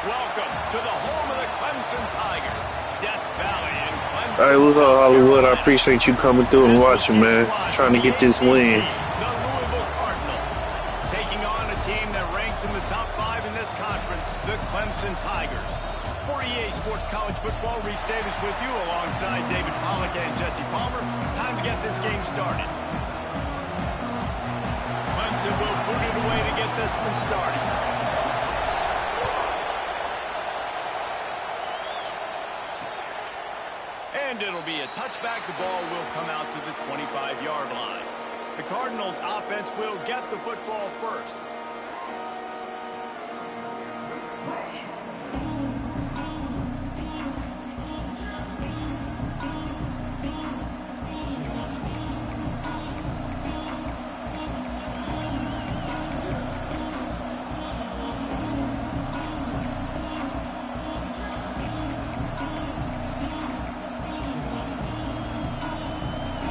Welcome to the home of the Clemson Tigers, Death Valley in Clemson. All right, what's up, Hollywood? I appreciate you coming through and watching, man. Trying to get this win. The Louisville Cardinals taking on a team that ranks in the top 5 in this conference, the Clemson Tigers. For EA Sports College Football, Reese Davis with you alongside David Pollack and Jesse Palmer. Time to get this game started. Clemson will boot it away to get this one started. And it'll be a touchback. The ball will come out to the 25-yard line. The Cardinals offense will get the football first.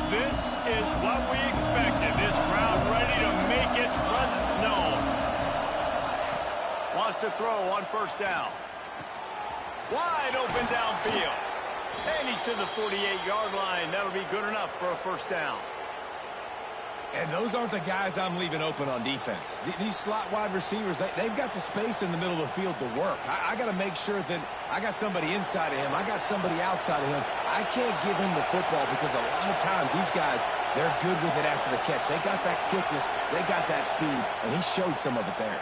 This is what we expected. This crowd ready to make its presence known. Wants to throw on first down. Wide open downfield. And he's to the 48-yard line. That'll be good enough for a first down. And those aren't the guys I'm leaving open on defense. These slot wide receivers, they've got the space in the middle of the field to work. I got to make sure that I got somebody inside of him. I got somebody outside of him. I can't give him the football because a lot of times these guys, they're good with it after the catch. They got that quickness. They got that speed, and he showed some of it there.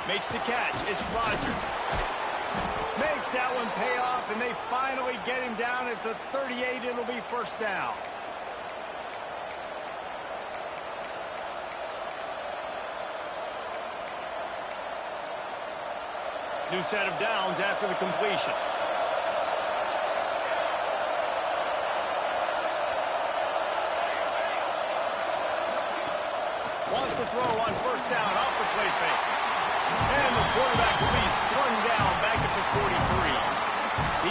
Makes the catch. It's Rodgers. Makes that one pay off, and they finally get him down at the 38. It'll be first down. New set of downs after the completion. Wants to throw on first down off the play fake. And the quarterback will be slung down back at the 43.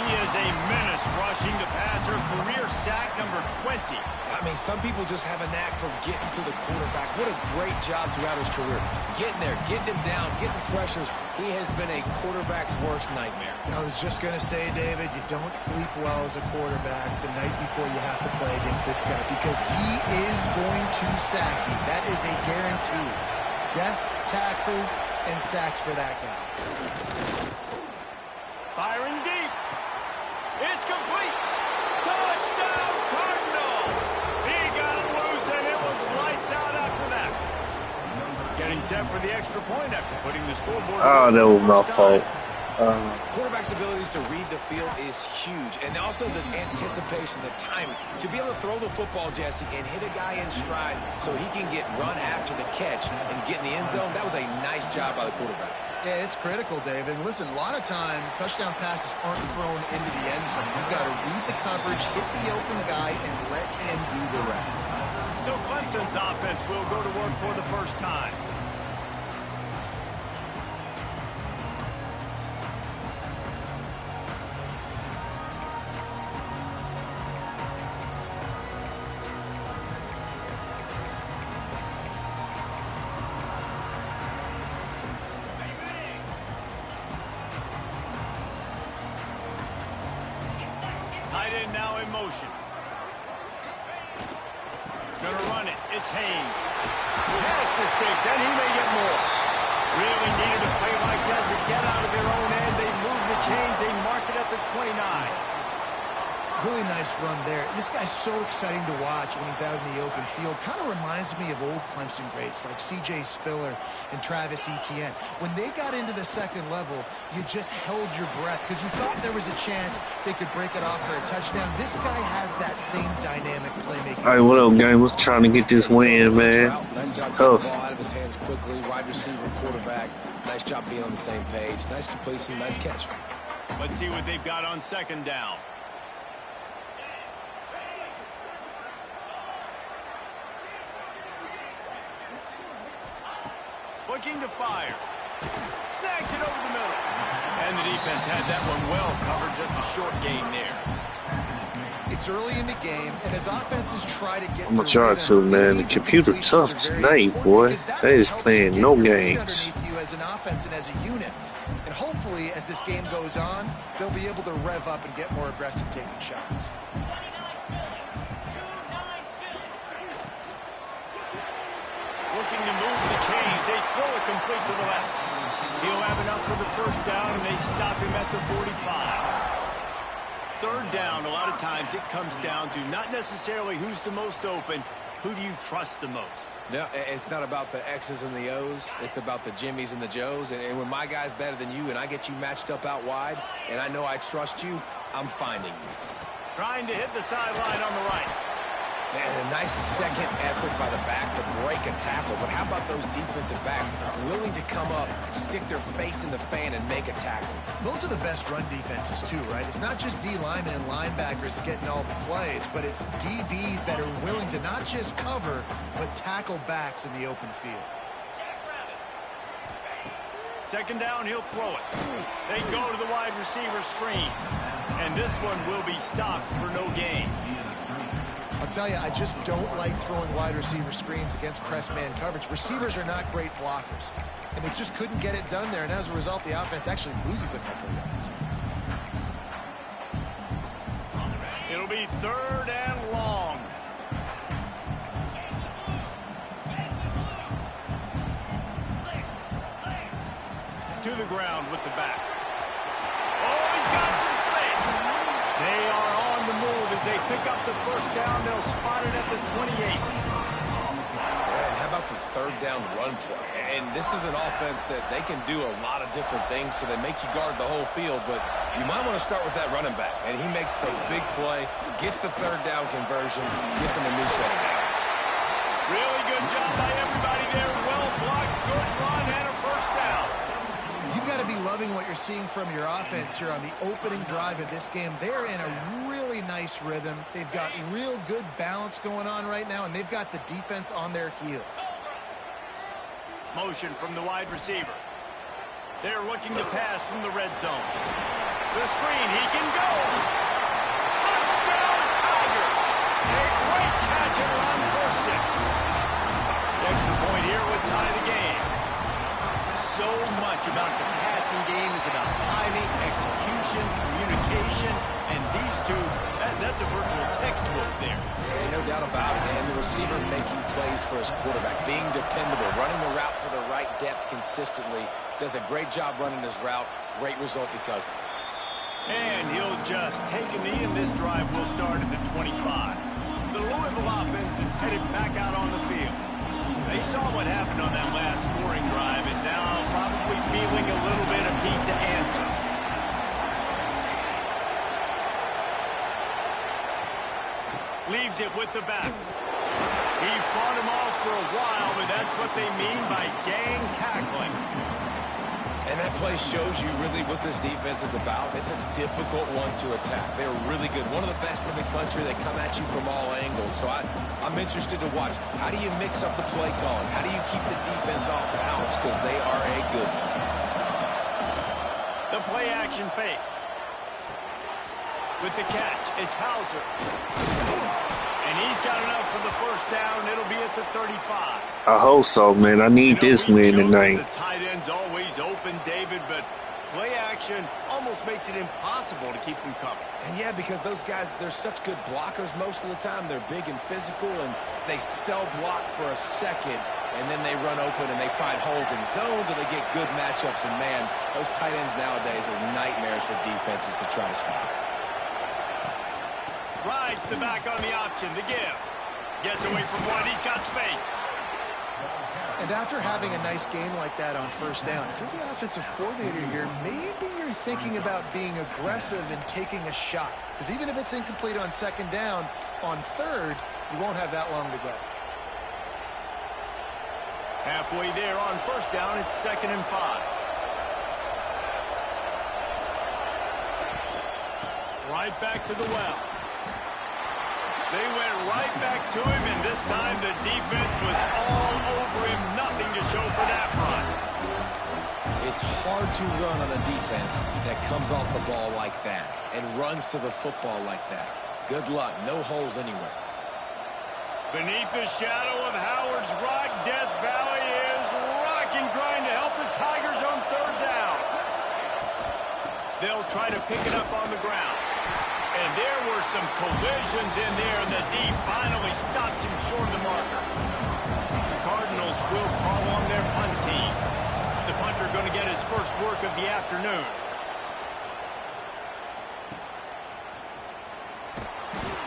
He is a menace rushing the passer. Career sack number 20. I mean, some people just have a knack for getting to the quarterback. What a great job throughout his career. Getting there, getting him down, getting pressures. He has been a quarterback's worst nightmare. I was just going to say, David, you don't sleep well as a quarterback the night before you have to play against this guy because he is going to sack you. That is a guarantee. Death, taxes, and sacks for that guy. Firing deep. It's complete. Touchdown, Cardinals. He got it loose, and it was lights out after that. Getting set for the extra point after putting the scoreboard. Oh, that was my fault. Quarterback's abilities to read the field is huge, and also the anticipation, the timing. To be able to throw the football, Jesse, and hit a guy in stride so he can get run after the catch and get in the end zone, that was a nice job by the quarterback. Yeah, it's critical, David. Listen, a lot of times touchdown passes aren't thrown into the end zone. You've got to read the coverage, hit the open guy, and let him do the rest. So Clemson's offense will go to work for the first time. Tight end now in motion. Gonna run it. It's Haynes. Past the sticks, and he may get more. Really needed a play like that to get out of their own end. They move the chains. They mark it at the 29. Really nice run there. This guy's so exciting to watch when he's out in the open field. Kind of reminds me of old Clemson greats like C.J. Spiller and Travis Etienne. When they got into the second level, you just held your breath because you thought there was a chance they could break it off for a touchdown. This guy has that same dynamic playmaking. All right, what up, gang? We're trying to get this win, man. It's tough. Ball out of his hands quickly. Wide receiver, quarterback. Nice job being on the same page. Nice completion, nice catch. Let's see what they've got on second down. Looking to fire. Snags it over the middle. And the defense had that one well covered. Just a short gain there. It's early in the game, and as offenses try to get I'm gonna try to, man. The computer tough tonight, boy. They is playing no games. as an offense and as a unit. And hopefully, as this game goes on, they'll be able to rev up and get more aggressive taking shots. Looking to move the chains. They throw it complete to the left. He'll have enough for the first down, and they stop him at the 45. Third down, a lot of times it comes down to not necessarily who's the most open, who do you trust the most? No, it's not about the X's and the O's. It's about the Jimmys and the Joes. And when my guy's better than you and I get you matched up out wide, and I know I trust you, I'm finding you. Trying to hit the sideline on the right. Man, a nice second effort by the back to break a tackle. But how about those defensive backs willing to come up, stick their face in the fan, and make a tackle? Those are the best run defenses, too, right? It's not just D linemen and linebackers getting all the plays, but it's DBs that are willing to not just cover, but tackle backs in the open field. Second down, he'll throw it. They go to the wide receiver screen. And this one will be stopped for no gain. I'll tell you, I just don't like throwing wide receiver screens against press man coverage. Receivers are not great blockers, and they just couldn't get it done there, and as a result, the offense actually loses a couple of yards. It'll be third and long. To the ground with the back. Oh, he's got some space. They are on the move as they pick up the first down. They'll spot it at the 28. And how about the third down run play? And this is an offense that they can do a lot of different things, so they make you guard the whole field, but you might want to start with that running back. And he makes the big play, gets the third down conversion, gets him a new set of downs. Really good job by everybody there. Well blocked, good run, and a first down. You've got to be loving what you're seeing from your offense here on the opening drive of this game. They're in a really nice rhythm. They've got real good balance going on right now, and they've got the defense on their heels. Motion from the wide receiver. They're looking to pass from the red zone. The screen, he can go. Touchdown, Tiger. A great catch and run for 6. The extra point here would tie the game. So much about the passing game is about timing, execution, communication, and these two, that's a virtual textbook there. Yeah, no doubt about it, and the receiver making plays for his quarterback, being dependable, running the route to the right depth consistently, does a great job running his route, great result because of it. And he'll just take a knee, and this drive will start at the 25. The Louisville offense is headed back out on the field. They saw what happened on that last scoring drive, and now probably feeling a little bit of heat to answer. Leaves it with the back. He fought him off for a while, but that's what they mean by gang tackling. And that play shows you really what this defense is about. It's a difficult one to attack. They're really good. One of the best in the country. They come at you from all angles. So I'm interested to watch. How do you mix up the play calling? How do you keep the defense off balance? Because they are a good one. The play action fake. With the catch, it's Hauser. And he's got enough for the first down. It'll be at the 35. I hope so, man. I need this win tonight. The tight end's always open, David, but play action almost makes it impossible to keep them covered. And yeah, because those guys, they're such good blockers most of the time. They're big and physical, and they sell block for a second, and then they run open and they find holes in zones, and they get good matchups. And man, those tight ends nowadays are nightmares for defenses to try to stop. Rides the back on the option, the give. Gets away from one, he's got space. And after having a nice game like that on first down, if you're the offensive coordinator here, maybe you're thinking about being aggressive and taking a shot. Because even if it's incomplete on second down, on third, you won't have that long to go. Halfway there on first down, it's 2nd and 5. Right back to the well. They went right back to him, and this time the defense was all over him. Nothing to show for that run. It's hard to run on a defense that comes off the ball like that and runs to the football like that. Good luck. No holes anywhere. Beneath the shadow of Howard's Rock, Death Valley is rocking, trying to help the Tigers on third down. They'll try to pick it up on the ground. And there were some collisions in there, and the D finally stops him short of the marker. The Cardinals will call on their punt team. The punter going to get his first work of the afternoon.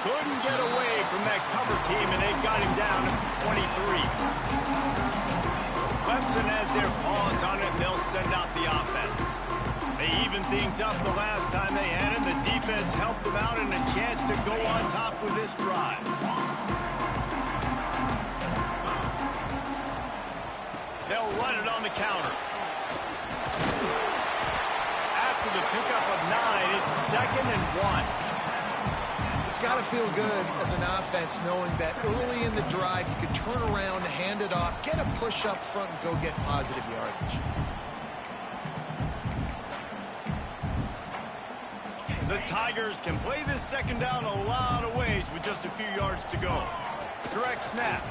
Couldn't get away from that cover team, and they got him down at 23. Clemson has their paws on it, and they'll send out the offense. They evened things up the last time they had it. The defense helped them out and a chance to go on top with this drive. They'll run it on the counter. After the pickup of 9, it's 2nd and 1. It's got to feel good as an offense knowing that early in the drive you can turn around, hand it off, get a push up front, and go get positive yardage. The Tigers can play this second down a lot of ways with just a few yards to go. Direct snap.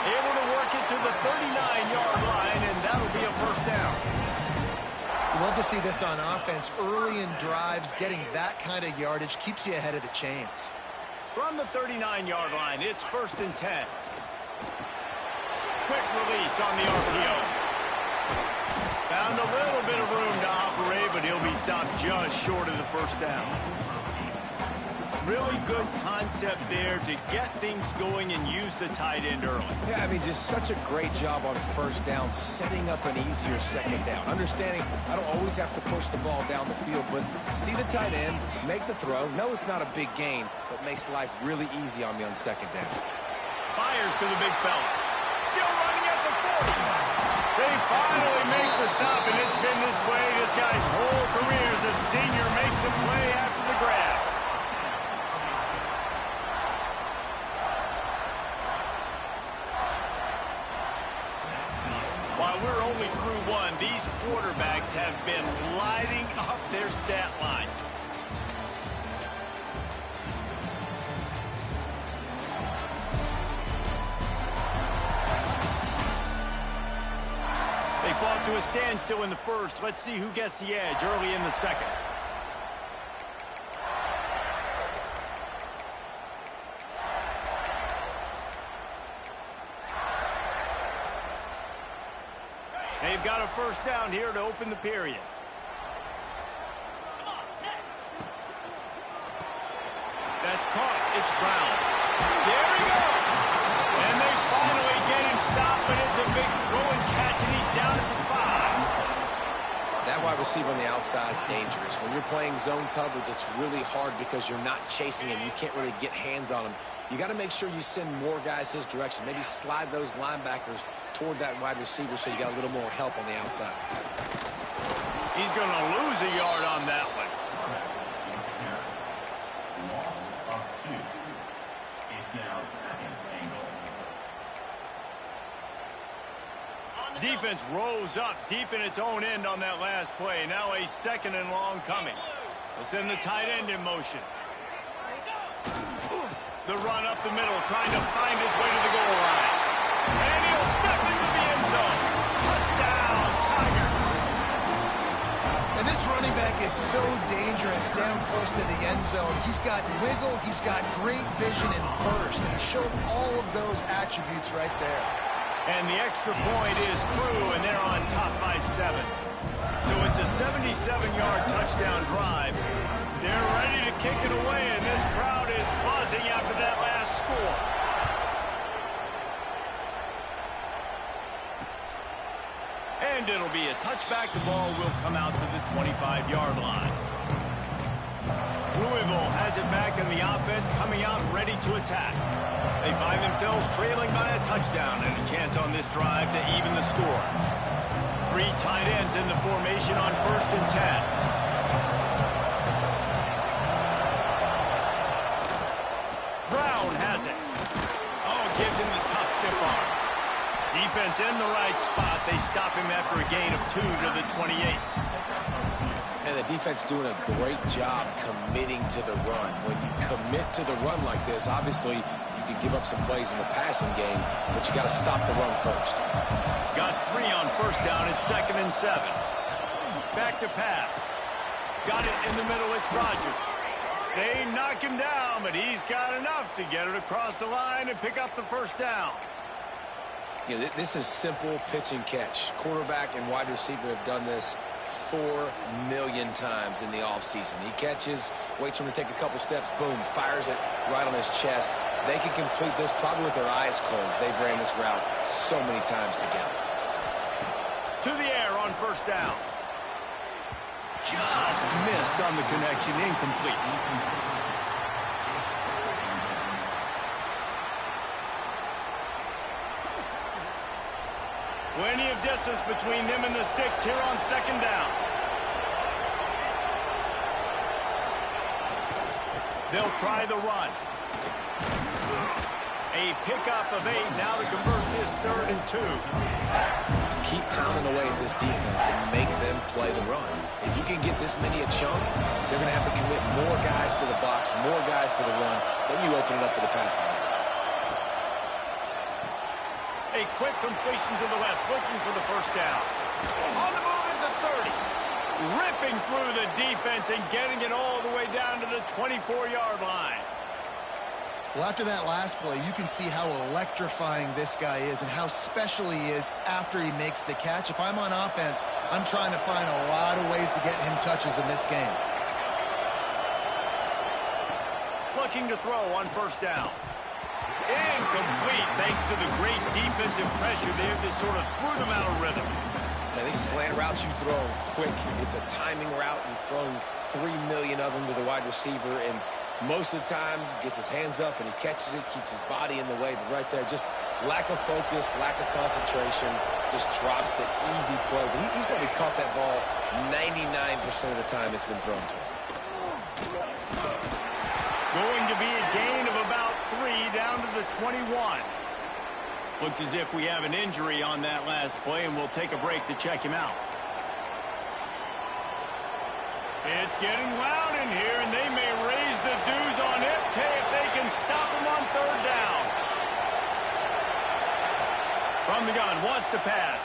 Able to work it to the 39-yard line, and that'll be a first down. Love to see this on offense. Early in drives, getting that kind of yardage keeps you ahead of the chains. From the 39-yard line, it's 1st and 10. Quick release on the RPO. Found a little bit of room to operate, but he'll be stopped just short of the first down. Really good concept there to get things going and use the tight end early. Yeah, I mean, just such a great job on first down, setting up an easier second down. Understanding I don't always have to push the ball down the field, but see the tight end, make the throw. No, it's not a big gain, but makes life really easy on me on second down. Fires to the big fella. Still running at the 40. They finally make the stop, and it's been this way this guy's whole career as a senior makes a play after the grab. While we're only through one, these quarterbacks have been lighting up their stat line. They fought to a standstill in the first. Let's see who gets the edge early in the second. They've got a first down here to open the period. That's caught. It's Brown. There he goes. And they finally get him stopped, but it's a big throw and catch, and he's down at the 5. That wide receiver on the outside is dangerous. When you're playing zone coverage, it's really hard because you're not chasing him. You can't really get hands on him. You got to make sure you send more guys his direction. Maybe slide those linebackers toward that wide receiver so you got a little more help on the outside. He's going to lose a yard on that one. Defense rose up deep in its own end on that last play. Now a 2nd and long coming. They'll send the tight end in motion. The run up the middle, trying to find its way to the goal line. And he'll step into the end zone. Touchdown, Tigers. And this running back is so dangerous down close to the end zone. He's got wiggle, he's got great vision and burst, and he showed all of those attributes right there. And the extra point is true, and they're on top by 7. So it's a 77-yard touchdown drive. They're ready to kick it away, and this crowd is buzzing after that last score. And it'll be a touchback. The ball will come out to the 25-yard line. Louisville has it back, and the offense coming out ready to attack. They find themselves trailing by a touchdown and a chance on this drive to even the score. 3 tight ends in the formation on 1st and 10. Brown has it. Oh, gives him the tough stiff arm. Defense in the right spot. They stop him after a gain of 2 to the 28. And the defense doing a great job committing to the run. When you commit to the run like this, obviously you could give up some plays in the passing game, but you got to stop the run first. Got 3 on first down. It's 2nd and 7. Back to pass. Got it in the middle. It's Rodgers. They knock him down, but he's got enough to get it across the line and pick up the first down. Yeah, this is simple pitch and catch. Quarterback and wide receiver have done this 4 million times in the offseason. He catches, waits for him to take a couple steps, boom, fires it right on his chest. They can complete this probably with their eyes closed. They've ran this route so many times together. To the air on first down. Just missed on the connection, incomplete. Plenty of distance between them and the sticks here on 2nd down. They'll try the run. A pickup of 8 now to convert this 3rd and 2. Keep pounding away at this defense and make them play the run. If you can get this many a chunk, they're going to have to commit more guys to the box, more guys to the run. Then you open it up for the passing game. A quick completion to the left, looking for the first down. On the move at the 30. Ripping through the defense and getting it all the way down to the 24-yard line. Well, after that last play, you can see how electrifying this guy is and how special he is after he makes the catch. If I'm on offense, I'm trying to find a lot of ways to get him touches in this game. Looking to throw on first down. Incomplete thanks to the great defensive pressure there that sort of threw them out of rhythm. Now, these slant routes you throw quick. It's a timing route. You've thrown 3 million of them to the wide receiver, and most of the time gets his hands up and he catches it, keeps his body in the way. But right there, just lack of focus, lack of concentration, just drops the easy play. He's probably caught that ball 99% of the time it's been thrown to him. Going to be a gain of about 3 down to the 21. Looks as if we have an injury on that last play, and we'll take a break to check him out. It's getting loud in here, and they may raise the dues on FK if they can stop him on 3rd down. From the gun, wants to pass.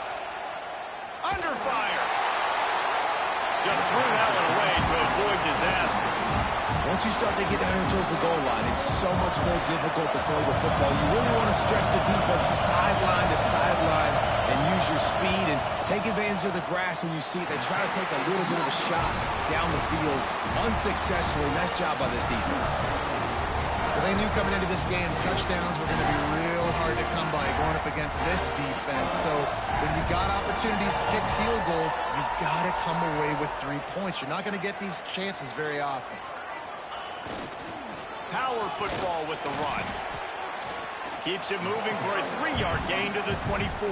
Under fire. Just threw that one away to avoid disaster. Once you start to get down here towards the goal line, it's so much more difficult to throw the football. You really want to stretch the defense sideline to sideline and use your speed and take advantage of the grass when you see it. They try to take a little bit of a shot down the field unsuccessfully. Nice job by this defense. Well, they knew coming into this game touchdowns were going to be real hard to come by going up against this defense. So when you got opportunities to kick field goals, you've got to come away with 3 points. You're not going to get these chances very often. Power football with the run. Keeps it moving for a 3-yard gain to the 24.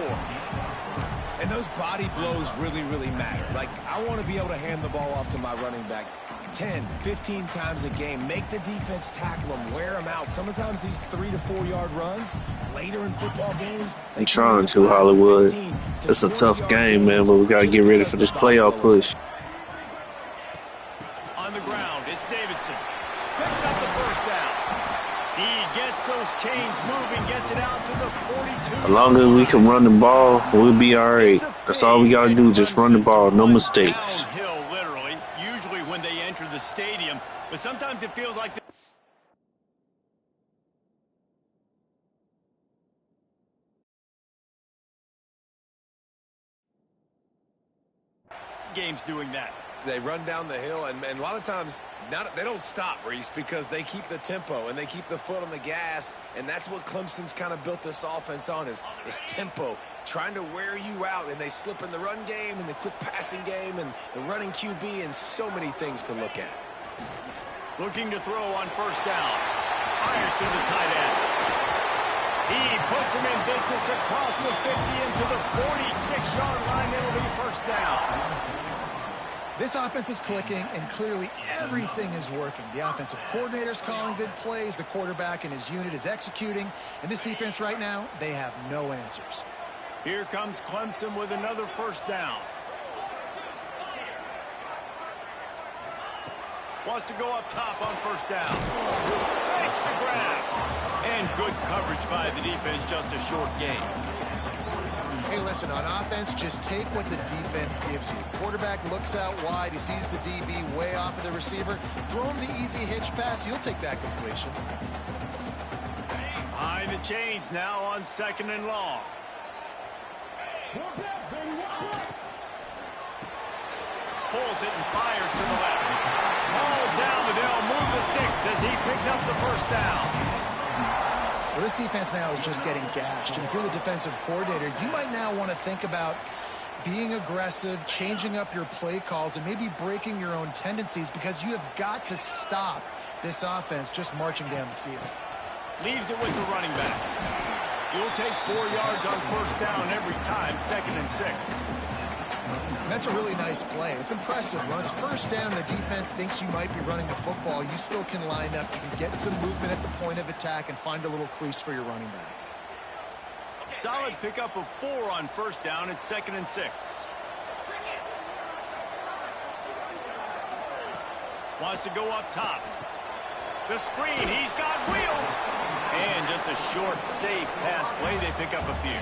And those body blows really, really matter. Like, I want to be able to hand the ball off to my running back 10, 15 times a game. Make the defense tackle them, wear them out. Sometimes these 3 to 4 yard runs later in football games. I'm trying to, Hollywood. It's a tough game, man, but we got to get ready for this playoff push. On the ground, it's Davidson. Picks up the first down. He gets those chains moving, gets it out to the 42. As long as we can run the ball, we'll be all right. That's all we got to do, just run the ball, no mistakes. Downhill, literally, usually when they enter the stadium, but sometimes it feels like the game's doing that. They run down the hill, and a lot of times they don't stop, Reese, because they keep the tempo and they keep the foot on the gas, and that's what Clemson's kind of built this offense on is tempo, trying to wear you out, and they slip in the run game and the quick passing game and the running QB and so many things to look at. Looking to throw on first down. Fires to the tight end. He puts him in business across the 50 into the 46-yard line. It'll be first down. This offense is clicking, and clearly everything is working. The offensive coordinator's calling good plays. The quarterback and his unit is executing. And this defense right now, they have no answers. Here comes Clemson with another first down. Wants to go up top on first down. Makes the grab. And good coverage by the defense, just a short gain. Hey, listen, on offense, just take what the defense gives you. Quarterback looks out wide. He sees the DB way off of the receiver. Throw him the easy hitch pass. You'll take that completion. Behind the chains now on 2nd and long. Pulls it and fires to the left. Ball down, but they'll move the sticks as he picks up the first down. Well, this defense now is just getting gashed. And if you're the defensive coordinator, you might now want to think about being aggressive, changing up your play calls, and maybe breaking your own tendencies, because you have got to stop this offense just marching down the field. Leaves it with the running back. You'll take 4 yards on first down every time, 2nd and 6. And that's a really nice play. It's impressive. When it's first down, the defense thinks you might be running the football. You still can line up. You can get some movement at the point of attack and find a little crease for your running back. Solid pickup of 4 on first down. It's 2nd and 6. Wants to go up top. The screen. He's got wheels. And just a short, safe pass play. They pick up a few.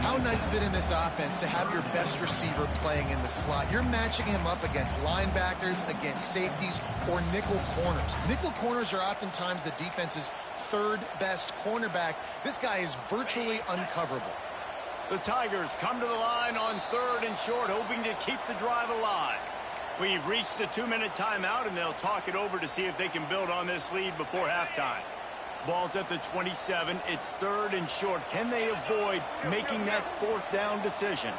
How nice is it in this offense to have your best receiver playing in the slot? You're matching him up against linebackers, against safeties, or nickel corners. Nickel corners are oftentimes the defense's 3rd best cornerback. This guy is virtually uncoverable. The Tigers come to the line on 3rd and short, hoping to keep the drive alive. We've reached the 2-minute timeout, and they'll talk it over to see if they can build on this lead before halftime. Ball's at the 27. It's 3rd and short. Can they avoid making that 4th down decision?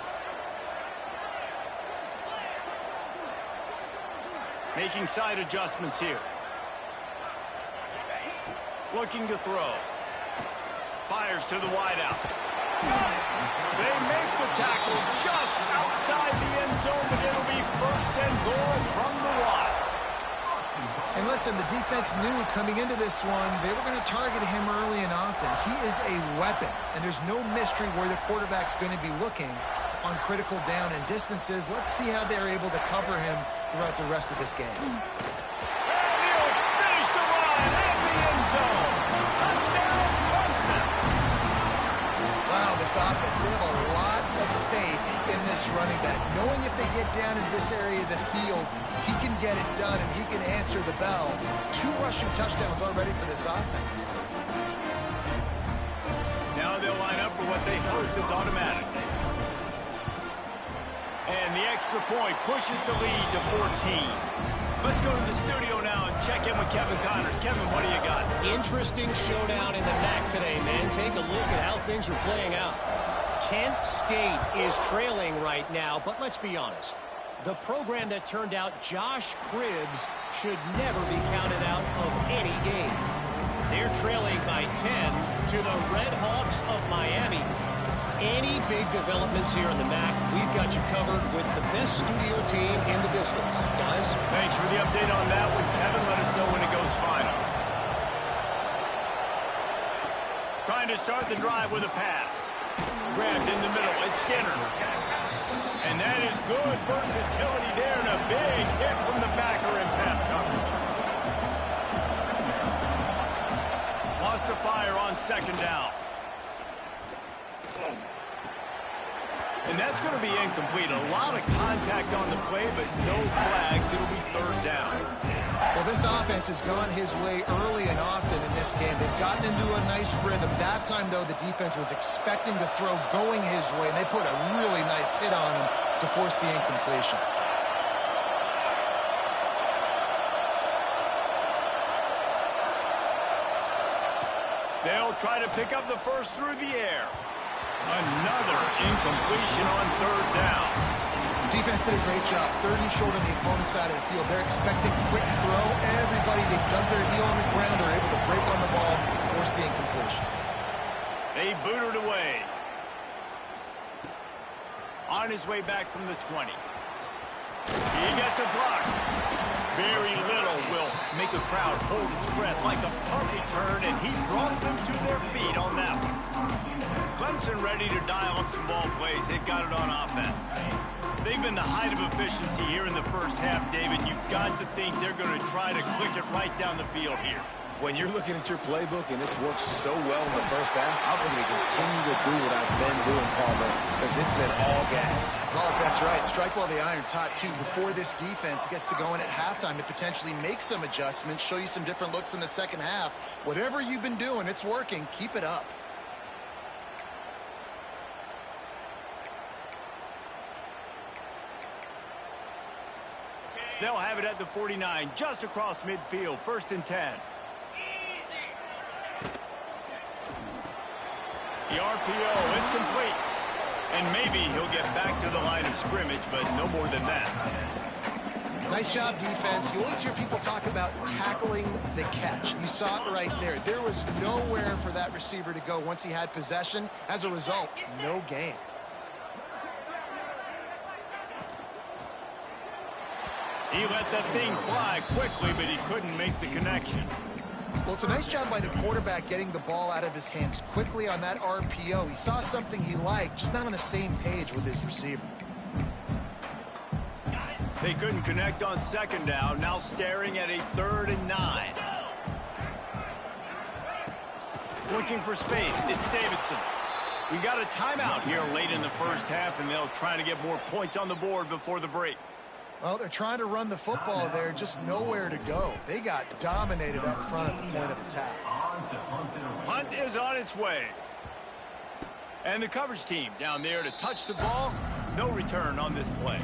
Making side adjustments here. Looking to throw. Fires to the wideout. They make the tackle just outside the end zone, but it'll be 1st and goal from the Y. And listen, the defense knew coming into this one, they were going to target him early and often. He is a weapon, and there's no mystery where the quarterback's going to be looking on critical down and distances. Let's see how they're able to cover him throughout the rest of this game. And he'll finish the run in the end zone. Touchdown, Clemson. Wow, this offense, they have a lot of faith in this running back, knowing if they get down in this area of the field, he can get it done and he can answer the bell. 2 rushing touchdowns already for this offense. Now they'll line up for what they hope is automatic. And the extra point pushes the lead to 14. Let's go to the studio now and check in with Kevin Connors. Kevin, what do you got? Interesting showdown in the MAC today, man. Take a look at how things are playing out. Kent State is trailing right now, but let's be honest. The program that turned out Josh Cribbs should never be counted out of any game. They're trailing by 10 to the Red Hawks of Miami. Any big developments here in the MAC, we've got you covered with the best studio team in the business. Guys? Thanks for the update on that one, Kevin. Let us know when it goes final. Trying to start the drive with a pass. Grabbed in the middle. It's Skinner. And that is good versatility there, and a big hit from the backer in pass coverage. Lost to fire on 2nd down. And that's going to be incomplete. A lot of contact on the play, but no flags. It'll be 3rd down. Well, this offense has gone his way early and often in this game. They've gotten into a nice rhythm. That time, though, the defense was expecting the throw going his way, and they put a really nice hit on him to force the incompletion. They'll try to pick up the first through the air. Another incompletion on 3rd down. Defense did a great job. 3rd and short on the opponent's side of the field. They're expecting quick throw. Everybody, they dug their heel on the ground. They're able to break on the ball, force the incompletion. They booted away. On his way back from the 20. He gets a block. Very little will make a crowd hold its breath like a punt return, and he brought them to their feet on that one. Clemson ready to dial up some ball plays. They've got it on offense. They've been the height of efficiency here in the first half, David. You've got to think they're going to try to click it right down the field here. When you're looking at your playbook and it's worked so well in the first half, I'm going to continue to do what I've been doing, Palmer, because it's been all gas. Oh, that's right. Strike while the iron's hot, too. Before this defense gets to go in at halftime to potentially make some adjustments, show you some different looks in the second half. Whatever you've been doing, it's working. Keep it up. They'll have it at the 49, just across midfield, 1st and 10. The RPO, it's complete. And maybe he'll get back to the line of scrimmage, but no more than that. Nice job, defense. You always hear people talk about tackling the catch. You saw it right there. There was nowhere for that receiver to go once he had possession. As a result, no gain. He let that thing fly quickly, but he couldn't make the connection. Well, it's a nice job by the quarterback getting the ball out of his hands quickly on that RPO. He saw something he liked, just not on the same page with his receiver. They couldn't connect on 2nd down, now staring at a 3rd and 9. Looking for space, it's Davidson. We got a timeout here late in the first half, and they'll try to get more points on the board before the break. Well, they're trying to run the football there, just nowhere to go. They got dominated up front at the point of attack. Hunt is on its way. And the coverage team down there to touch the ball. No return on this play.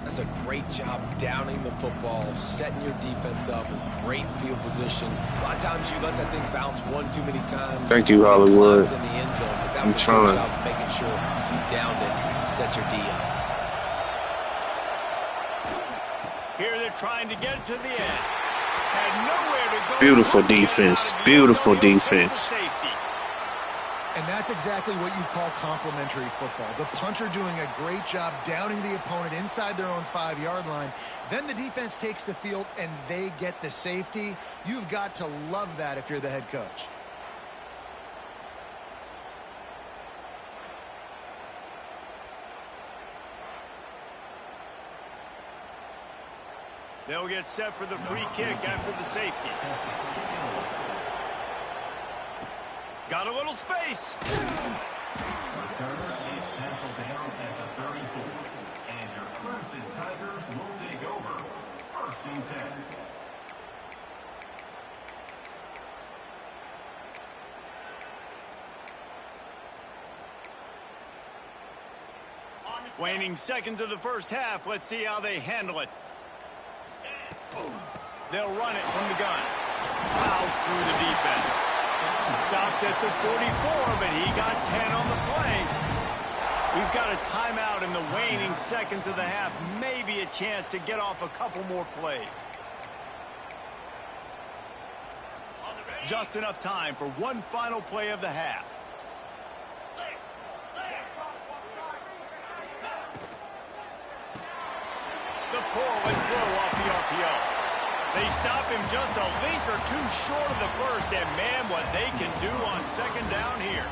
That's a great job downing the football, setting your defense up with great field position. A lot of times you let that thing bounce one too many times. Thank you, Hollywood. In the end zone, but that I'm was a trying. good job of making sure you downed it and set your D up. Here they're trying to get it to the edge. Had nowhere to go. Beautiful defense. Beautiful defense. And that's exactly what you call complementary football. The punter doing a great job downing the opponent inside their own 5-yard line. Then the defense takes the field and they get the safety. You've got to love that if you're the head coach. They'll get set for the free kick after the safety. Got a little space. Returner is tackled down at the 34. And your Clemson Tigers will take over. 1st and 10. Waning seconds of the first half. Let's see how they handle it. They'll run it from the gun. Plows through the defense. Stopped at the 44, but he got 10 on the play. We've got a timeout in the waning seconds of the half. Maybe a chance to get off a couple more plays. Just enough time for one final play of the half. The pull and throw off the RPO. They stop him just a link or two short of the first, and man, what they can do on 2nd down here.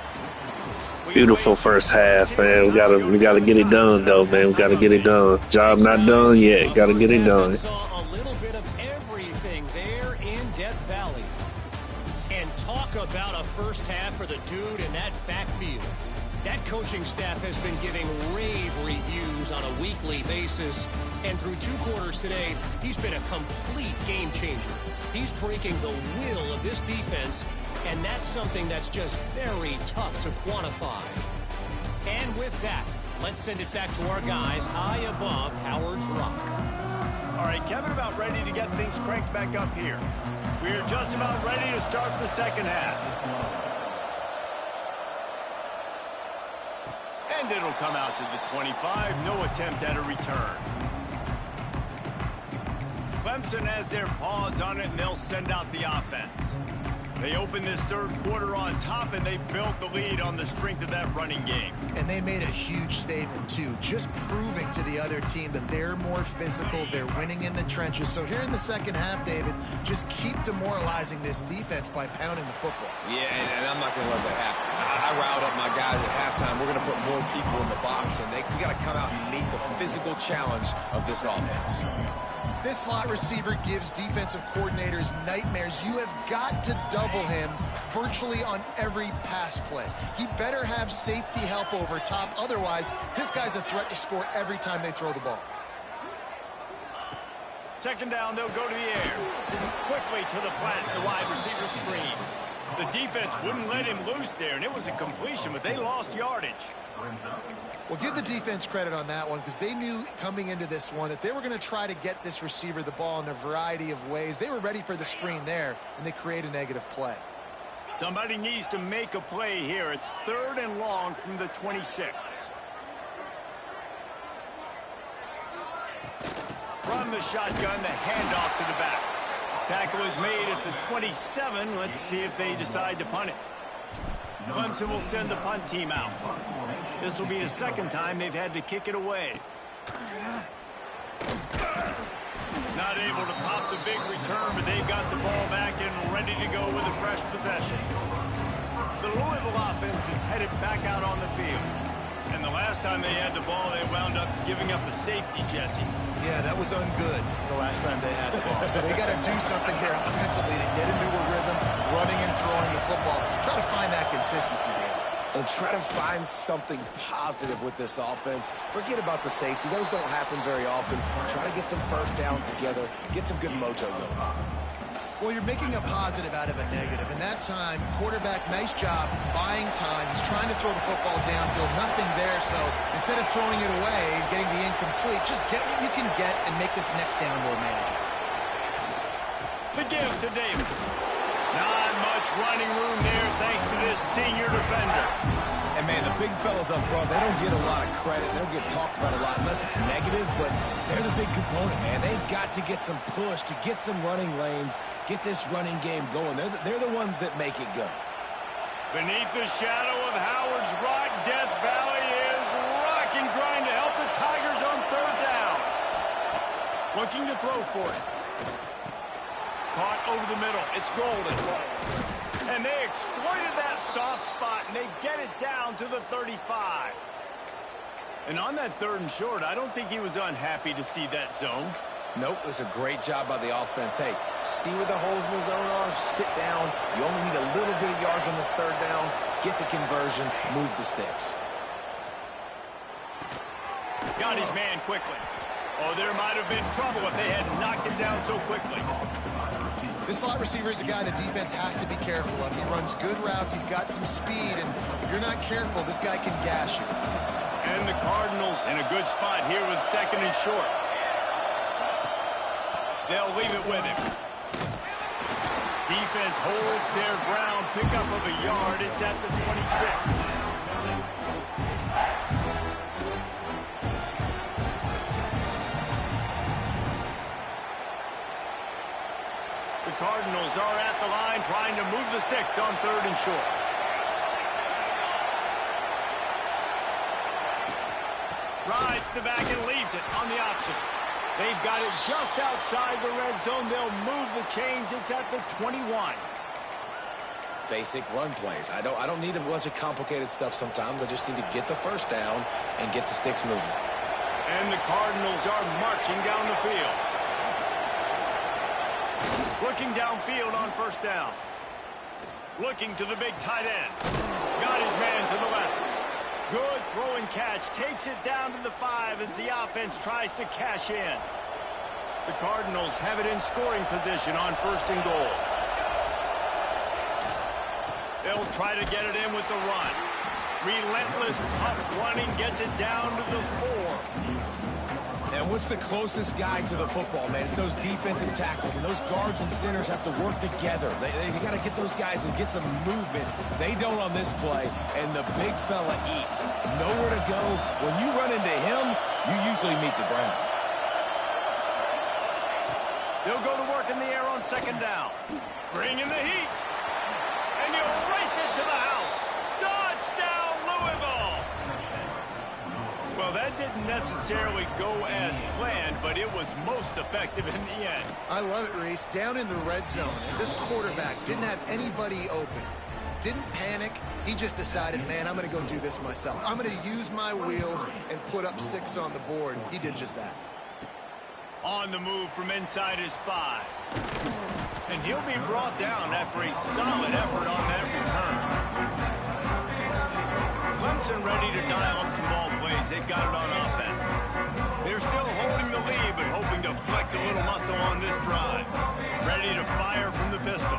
Beautiful first half, man. We gotta get it done, though, man. We gotta get it done. Job not done yet. Gotta get it done. Saw a little bit of everything there in Death Valley. And talk about a first half for the dude in that backfield. That coaching staff has been giving rave reviews on a weekly basis. And through 2 quarters today, he's been a complete game changer. He's breaking the will of this defense, and that's something that's just very tough to quantify. And with that, let's send it back to our guys high above Howard's Rock. All right, Kevin, about ready to get things cranked back up here. We're just about ready to start the second half. And it'll come out to the 25. No attempt at a return. Clemson has their paws on it, and they'll send out the offense. They open this 3rd quarter on top, and they built the lead on the strength of that running game. And they made a huge statement, too, just proving to the other team that they're more physical, they're winning in the trenches. So here in the second half, David, just keep demoralizing this defense by pounding the football. Yeah, and I'm not going to let that happen. I riled up my guys at halftime. We're going to put more people in the box, and we got to come out and meet the physical challenge of this offense. This slot receiver gives defensive coordinators nightmares. You have got to double him virtually on every pass play. He better have safety help over top. Otherwise, this guy's a threat to score every time they throw the ball. Second down, they'll go to the air. Quickly to the flat, the wide receiver screen. The defense wouldn't let him loose there, and it was a completion, but they lost yardage. Well, give the defense credit on that one, because they knew coming into this one that they were going to try to get this receiver the ball in a variety of ways. They were ready for the screen there, and they create a negative play. Somebody needs to make a play here. It's 3rd and long from the 26. From the shotgun, the handoff to the back. Tackle is made at the 27. Let's see if they decide to punt it. Clemson will send the punt team out. This will be the second time they've had to kick it away. Not able to pop the big return, but they've got the ball back and ready to go with a fresh possession. The Louisville offense is headed back out on the field. And the last time they had the ball, they wound up giving up a safety, Jesse. Yeah, that was ungood the last time they had the ball. So they got to do something here offensively to get into a rhythm, running and throwing the football. Try to find that consistency here. And try to find something positive with this offense. Forget about the safety. Those don't happen very often. Try to get some first downs together. Get some good mojo going. Well, you're making a positive out of a negative. And that time, quarterback, nice job buying time. He's trying to throw the football downfield. Nothing there. So instead of throwing it away and getting the incomplete, just get what you can get and make this next down more manageable. The give to Davis. Not much running room there thanks to this senior defender. And, man, the big fellas up front, they don't get a lot of credit. They don't get talked about a lot unless it's negative, but they're the big component, man. They've got to get some push, to get some running lanes, get this running game going. They're the ones that make it go. Beneath the shadow of Howard's Rock, Death Valley is rocking, trying to help the Tigers on 3rd down. Looking to throw for it. Caught over the middle. It's Golden. And they exploited that soft spot, and they get it down to the 35. And on that 3rd and short, I don't think he was unhappy to see that zone. Nope, it was a great job by the offense. Hey, see where the holes in the zone are? Sit down. You only need a little bit of yards on this 3rd down. Get the conversion. Move the sticks. Got his man quickly. Oh, there might have been trouble if they had knocked him down so quickly. This slot receiver is a guy the defense has to be careful of. He runs good routes. He's got some speed, and if you're not careful, this guy can gash you. And the Cardinals in a good spot here with 2nd and short. They'll leave it with him. Defense holds their ground. Pickup of a yard. It's at the 26. The Cardinals are at the line trying to move the sticks on 3rd and short. Rides the back and leaves it on the option. They've got it just outside the red zone. They'll move the chains. It's at the 21. Basic run plays. I don't need a bunch of complicated stuff sometimes. I just need to get the first down and get the sticks moving. And the Cardinals are marching down the field. Looking downfield on 1st down. Looking to the big tight end. Got his man to the left. Good throw and catch. Takes it down to the 5 as the offense tries to cash in. The Cardinals have it in scoring position on 1st and goal. They'll try to get it in with the run. Relentless, tough running gets it down to the 4. And what's the closest guy to the football, man? It's those defensive tackles, and those guards and centers have to work together. They got to get those guys and get some movement. They don't on this play, and the big fella eats. Nowhere to go. When you run into him, you usually meet the ground. They'll go to work in the air on 2nd down. Bring in the heat. And you'll race it to the house. Touchdown, Louisville! Well, that didn't necessarily go as planned, but it was most effective in the end. I love it, Reese. Down in the red zone, and this quarterback didn't have anybody open. Didn't panic. He just decided, man, I'm going to go do this myself. I'm going to use my wheels and put up 6 on the board. He did just that. On the move from inside his 5. And he'll be brought down after a solid effort on that return. Clemson ready to dial up some ball plays. They've got it on offense. They're still holding the lead, but hoping to flex a little muscle on this drive. Ready to fire from the pistol.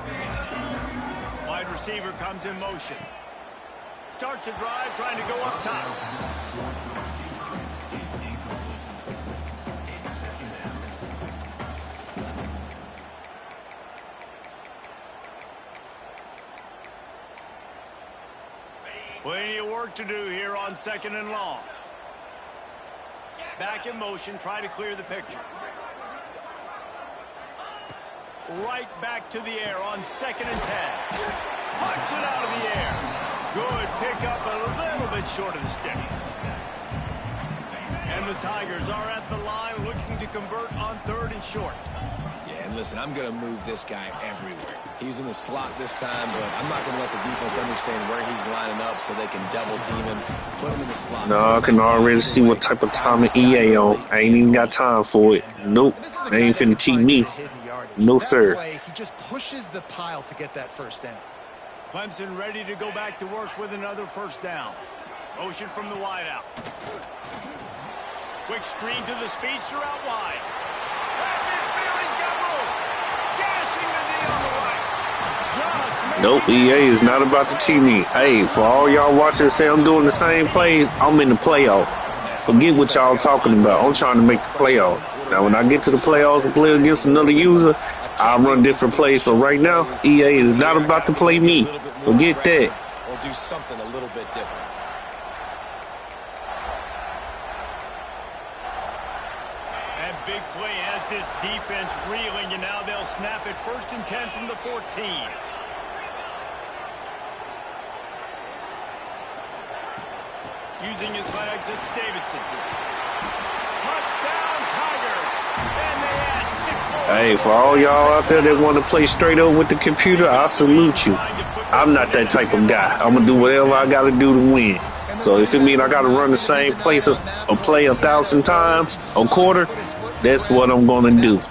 Wide receiver comes in motion. Starts a drive trying to go up top. Plenty of work to do here on 2nd and long. Back in motion, try to clear the picture. Right back to the air on 2nd and 10. Pucks it out of the air. Good pickup, a little bit short of the sticks. And the Tigers are at the line looking to convert on 3rd and short. Yeah, and listen, I'm going to move this guy everywhere. He's in the slot this time, but I'm not going to let the defense understand where he's lining up so they can double team him, put him in the slot. No, I can already see what type of timing EA on. I ain't even got time for it. Nope, they ain't finna cheat me. No, sir. He just pushes the pile to get that first down. Clemson ready to go back to work with another first down. Motion from the wideout. Quick screen to the speedster out wide. At midfield, he's got room. Dashing the knee on the right. Nope, EA is not about to cheat me. Hey, for all y'all watching say I'm doing the same plays, I'm in the playoff. Forget what y'all talking about. I'm trying to make the playoff. Now, when I get to the playoffs and play against another user, I'll run different plays. But right now, EA is not about to play me. Forget that. Or do something a little bit different. And big play has this defense reeling, and now they'll snap it 1st and 10 from the 14. Using his legs, it's Davidson. Touchdown, Tiger. And they add 6 more. Hey, for all y'all out there that want to play straight up with the computer, I salute you. I'm not that type of guy. I'm going to do whatever I got to do to win. So if it means I got to run the same place or play 1,000 times a quarter, that's what I'm going to do.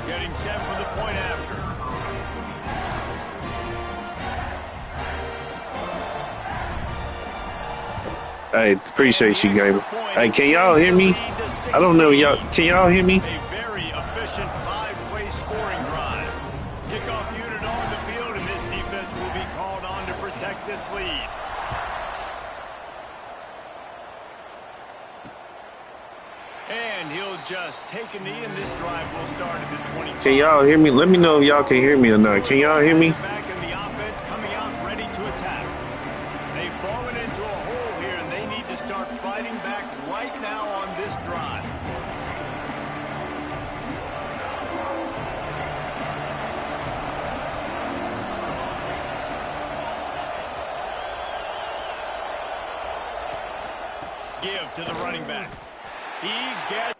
Getting set for the point after. I appreciate you, gamer. Hey, can y'all hear me? I don't know, y'all. Can y'all hear me? A very efficient 5-play scoring drive. Kickoff unit on the field, and this defense will be called on to protect this lead. And he'll just take a knee, and this drive will start at the 25. Can y'all hear me? Let me know if y'all can hear me or not. Can y'all hear me? Back in the offense, coming out ready to attack. They've fallen into a hole here, and they need to start fighting back right now on this drive. Give to the running back. He gets...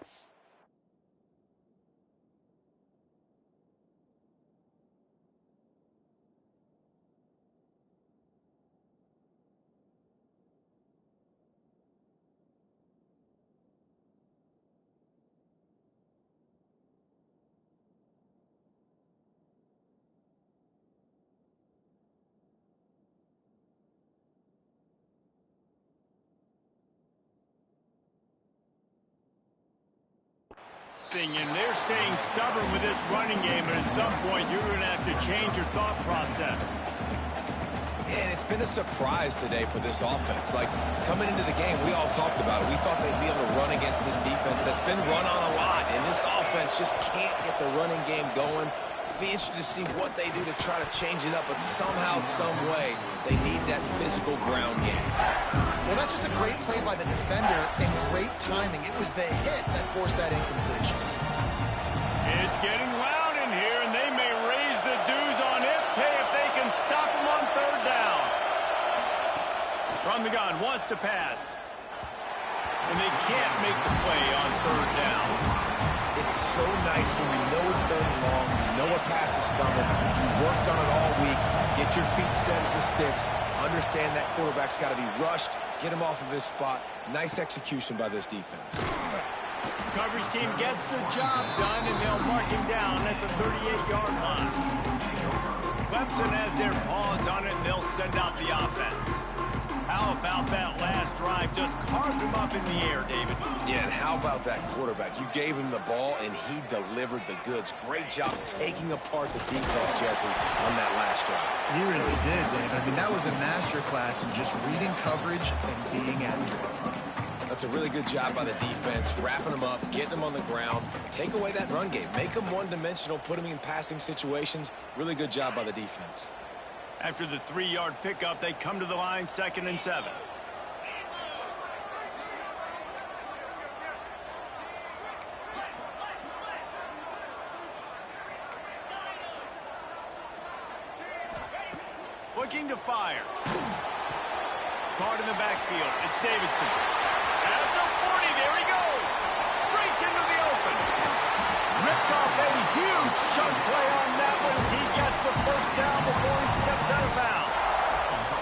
And they're staying stubborn with this running game, but at some point you're going to have to change your thought process. And it's been a surprise today for this offense. Like, coming into the game, we all talked about it. We thought they'd be able to run against this defense that's been run on a lot, and this offense just can't get the running game going. Be interested to see what they do to try to change it up, but somehow, some way, they need that physical ground game. Well, that's just a great play by the defender and great timing. It was the hit that forced that incompletion. It's getting loud in here, and they may raise the dues on Ipte if they can stop him on 3rd down. From the gun, wants to pass. And they can't make the play on third down. It's so nice when you know it's third and long, you know a pass is coming, you worked on it all week, get your feet set at the sticks, understand that quarterback's got to be rushed, get him off of his spot. Nice execution by this defense. Coverage team gets the job done, and they'll mark him down at the 38-yard line. Clemson has their paws on it, and they'll send out the offense. How about that last drive? Just carved him up in the air, David. Yeah, and how about that quarterback? You gave him the ball, and he delivered the goods. Great job taking apart the defense, Jesse, on that last drive. He really did, David. I mean, that was a masterclass in just reading coverage and being accurate. That's a really good job by the defense, wrapping them up, getting them on the ground. Take away that run game. Make them one-dimensional, put them in passing situations. Really good job by the defense. After the 3-yard pickup, they come to the line, 2nd and 7. Looking to fire. Caught in the backfield. It's Davidson. At the 40, there he goes. Breaks into the open. Ripped off a huge chunk play on that one as he gets the first down before he steps out of bounds.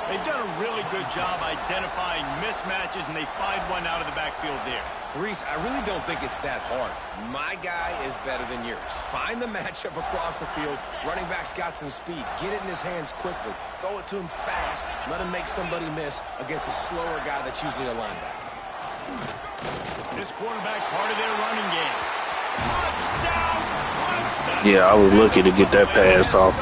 They've done a really good job identifying mismatches, and they find one out of the backfield there. Reese, I really don't think it's that hard. My guy is better than yours. Find the matchup across the field. Running back's got some speed. Get it in his hands quickly. Throw it to him fast. Let him make somebody miss against a slower guy that's usually a linebacker. This quarterback part of their running game. Touchdown, Clemson! Yeah, I was lucky to get that pass off.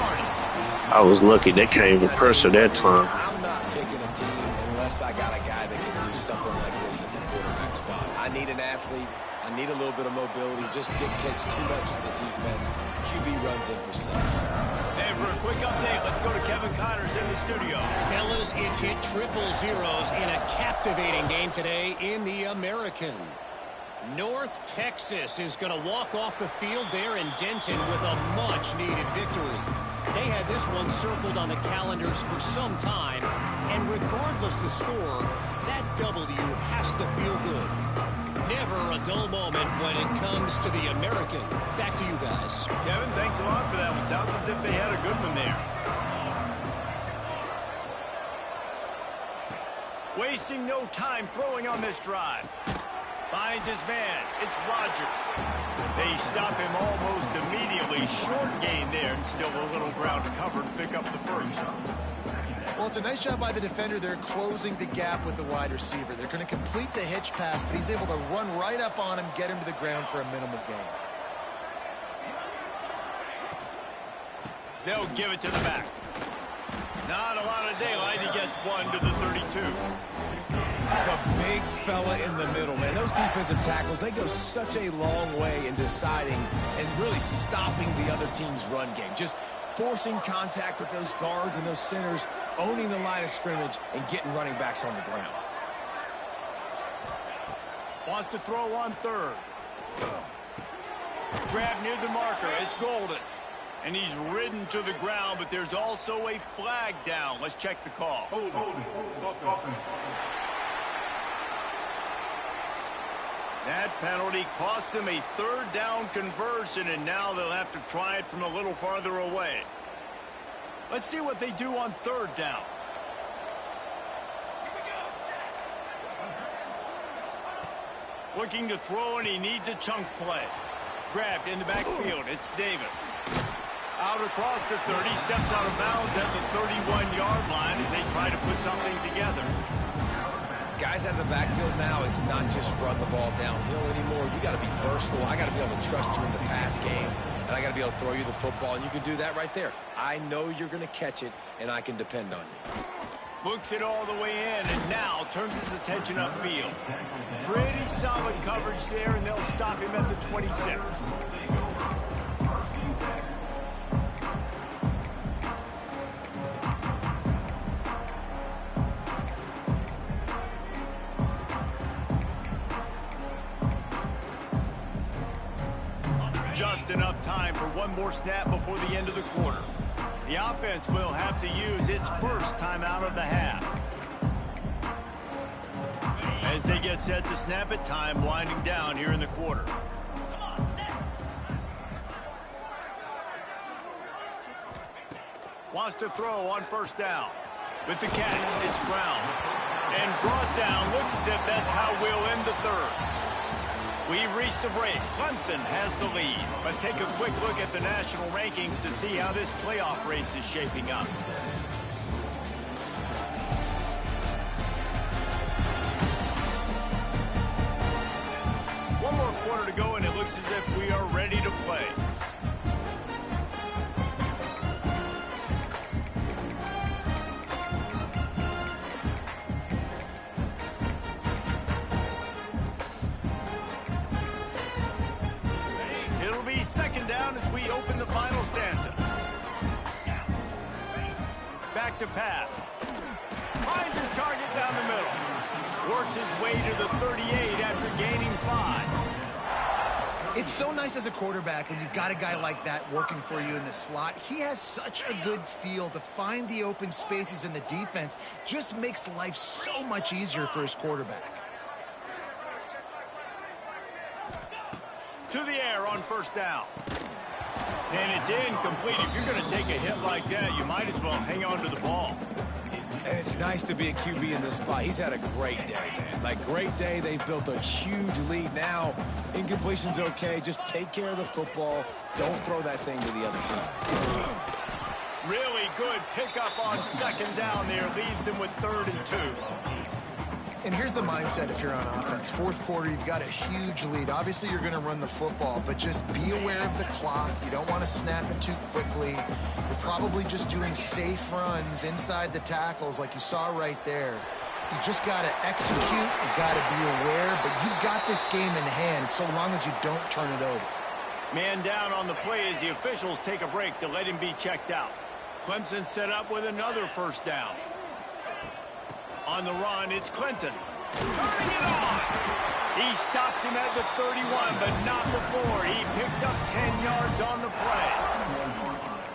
I was lucky that came with pressure that time. I'm not picking a team unless I got a guy that can do something like this in the quarterback spot. I need an athlete. I need a little bit of mobility. Just dictates too much of the defense. QB runs in for 6. And for a quick update, let's go to Kevin Connors in the studio. Fellas, it's hit triple zeros in a captivating game today in the American. North Texas is going to walk off the field there in Denton with a much-needed victory. They had this one circled on the calendars for some time, and regardless the score, that W has to feel good. Never a dull moment when it comes to the American. Back to you guys. Kevin, thanks a lot for that one. Sounds as if they had a good one there. Wasting no time throwing on this drive. Finds his man. It's Rodgers. They stop him almost immediately. Short gain there, and still a little ground to cover to pick up the first. Well, it's a nice job by the defender. They're closing the gap with the wide receiver. They're going to complete the hitch pass, but he's able to run right up on him, get him to the ground for a minimal gain. They'll give it to the back. Not a lot of daylight. He gets one to the 32. The big fella in the middle, man. Those defensive tackles, they go such a long way in deciding and really stopping the other team's run game. Just forcing contact with those guards and those centers, owning the line of scrimmage, and getting running backs on the ground. Wants to throw on third. Grab near the marker. It's Golden. And he's ridden to the ground, but there's also a flag down. Let's check the call. That penalty cost them a third down conversion, and now they'll have to try it from a little farther away. Let's see what they do on third down. Looking to throw, and he needs a chunk play. Grabbed in the backfield. It's Davis. Out across the 30, steps out of bounds at the 31-yard line as they try to put something together. Guys out of the backfield now, it's not just run the ball downhill anymore. You got to be versatile. I got to be able to trust you in the pass game, and I got to be able to throw you the football, and you can do that right there. I know you're going to catch it, and I can depend on you. Looks it all the way in, and now turns his attention upfield. Pretty solid coverage there, and they'll stop him at the 26. Just enough time for one more snap before the end of the quarter. The offense will have to use its first timeout of the half. As they get set to snap it, time winding down here in the quarter. Wants to throw on first down. With the catch, it's Brown. And brought down, looks as if that's how we'll end the third. We've reached the break. Clemson has the lead. Let's take a quick look at the national rankings to see how this playoff race is shaping up. One more quarter to go, and it looks as if we are ready to play. Second down as we open the final stanza. Back to pass. Finds his target down the middle. Works his way to the 38 after gaining 5. It's so nice as a quarterback when you've got a guy like that working for you in the slot. He has such a good feel to find the open spaces in the defense. Just makes life so much easier for his quarterback. To the air on first down. And it's incomplete. If you're going to take a hit like that, you might as well hang on to the ball. And it's nice to be a QB in this spot. He's had a great day, man. Like, great day. They've built a huge lead now. Incompletion's okay. Just take care of the football. Don't throw that thing to the other team. Really good pickup on second down there. Leaves them with 3rd and 2. And here's the mindset if you're on offense. Fourth quarter, you've got a huge lead. Obviously, you're going to run the football, but just be aware of the clock. You don't want to snap it too quickly. You're probably just doing safe runs inside the tackles like you saw right there. You just got to execute. You got to be aware, but you've got this game in hand so long as you don't turn it over. Man down on the play as the officials take a break to let him be checked out. Clemson set up with another first down. On the run, it's Clinton. Turning it on. He stops him at the 31, but not before. He picks up 10 yards on the play.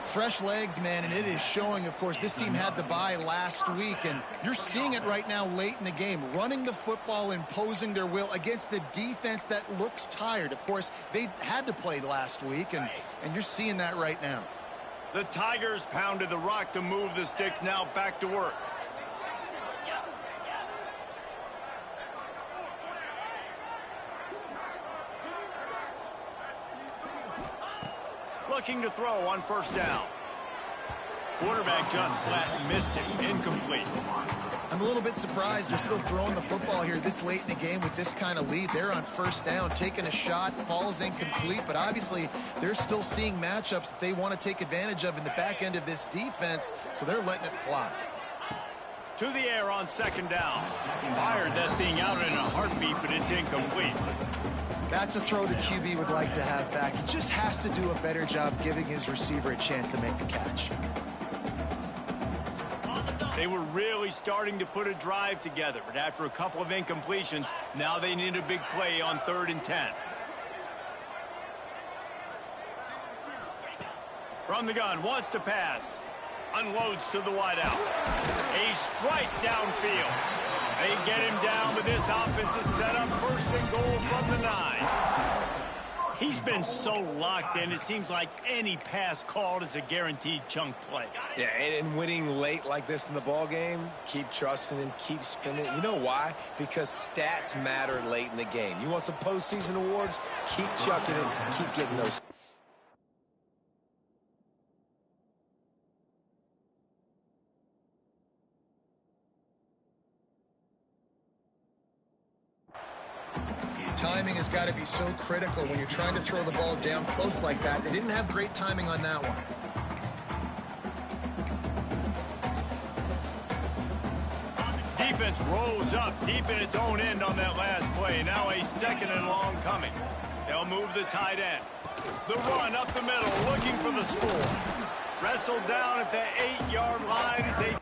Fresh legs, man, and it is showing, of course, this team had the bye last week, and you're seeing it right now late in the game, running the football, imposing their will against the defense that looks tired. Of course, they had to play last week, and you're seeing that right now. The Tigers pounded the rock to move the sticks, now back to work. Looking to throw on first down. Quarterback just flat missed it. Incomplete. I'm a little bit surprised they're still throwing the football here this late in the game with this kind of lead. They're on first down, taking a shot, falls incomplete, but obviously they're still seeing matchups that they want to take advantage of in the back end of this defense, so they're letting it fly. To the air on second down. Fired that thing out in a heartbeat, but it's incomplete. That's a throw the QB would like to have back. He just has to do a better job giving his receiver a chance to make the catch. They were really starting to put a drive together, but after a couple of incompletions, now they need a big play on 3rd and 10. From the gun, wants to pass. Unloads to the wideout. A strike downfield. They get him down, but this offense is set up 1st and goal from the 9. He's been so locked in, it seems like any pass called is a guaranteed chunk play. Yeah, and winning late like this in the ball game, keep trusting him, keep spinning. You know why? Because stats matter late in the game. You want some postseason awards? Keep chucking it, keep getting those. Timing has got to be so critical when you're trying to throw the ball down close like that. They didn't have great timing on that one. Defense rolls up deep in its own end on that last play. Now a 2nd and long coming. They'll move the tight end. The run up the middle, looking for the score. Wrestled down at the 8-yard line as they...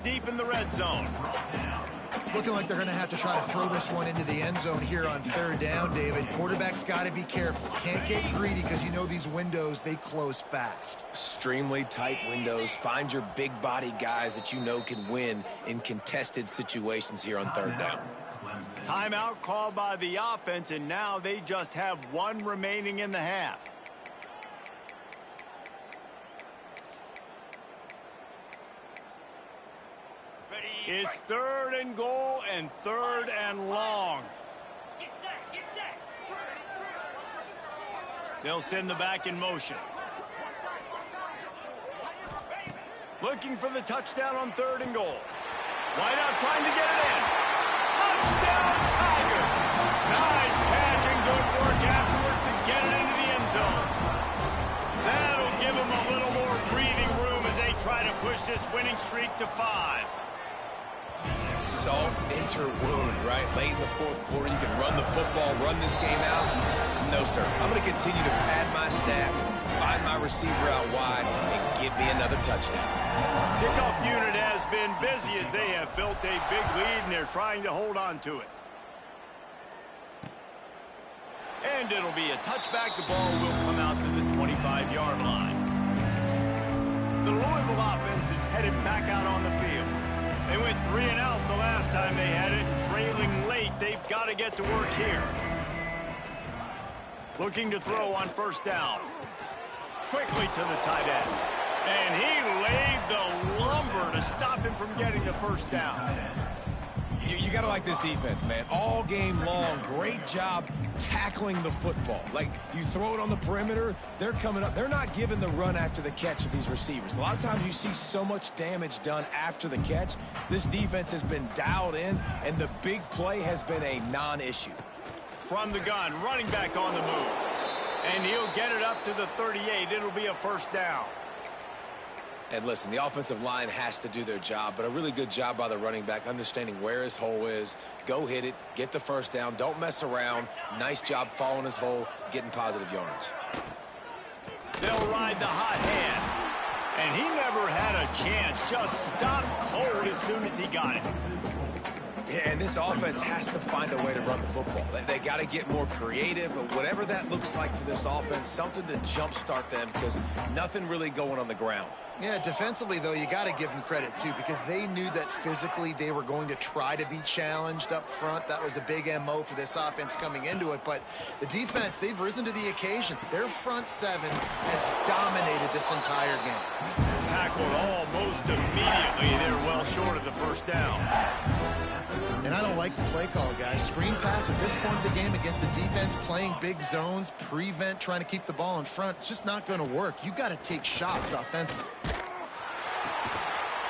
deep in the red zone. It's looking like they're going to have to try to throw this one into the end zone here on third down, David. Quarterback's got to be careful. Can't get greedy because you know these windows, they close fast. Extremely tight windows. Find your big body guys that you know can win in contested situations here on third down. Timeout called by the offense, and now they just have one remaining in the half. It's third and goal and third and long. They'll send the back in motion. Looking for the touchdown on third and goal. Wideout trying to get it in. Touchdown, Tiger. Nice catch and good work afterwards to get it into the end zone. That'll give them a little more breathing room as they try to push this winning streak to 5. Salt enter wound, right? Late in the fourth quarter, you can run the football, run this game out. No, sir. I'm going to continue to pad my stats, find my receiver out wide, and give me another touchdown. Kickoff unit has been busy as they have built a big lead, and they're trying to hold on to it. And it'll be a touchback. The ball will come out to the 25-yard line. The Louisville offense is headed back out on the field. They went 3 and out the last time they had it, and trailing late, they've got to get to work here. Looking to throw on first down. Quickly to the tight end. And he laid the lumber to stop him from getting the first down. You got to like this defense, man. All game long, great job tackling the football. Like, you throw it on the perimeter, they're coming up. They're not giving the run after the catch of these receivers. A lot of times you see so much damage done after the catch. This defense has been dialed in, and the big play has been a non-issue. From the gun, running back on the move. And he'll get it up to the 38. It'll be a first down. And listen, the offensive line has to do their job, but a really good job by the running back, understanding where his hole is. Go hit it, get the first down, don't mess around. Nice job following his hole, getting positive yards. They'll ride the hot hand. And he never had a chance, just stopped cold as soon as he got it. Yeah, and this offense has to find a way to run the football. They got to get more creative, but whatever that looks like for this offense, something to jumpstart them because nothing really going on the ground. Yeah, defensively, though, you got to give them credit, too, because they knew that physically they were going to try to be challenged up front. That was a big MO for this offense coming into it. But the defense, they've risen to the occasion. Their front seven has dominated this entire game. Tackled almost immediately. They're well short of the first down. And I don't like the play call, guys. Screen pass at this point of the game against the defense, playing big zones, prevent, trying to keep the ball in front. It's just not going to work. You got to take shots offensively.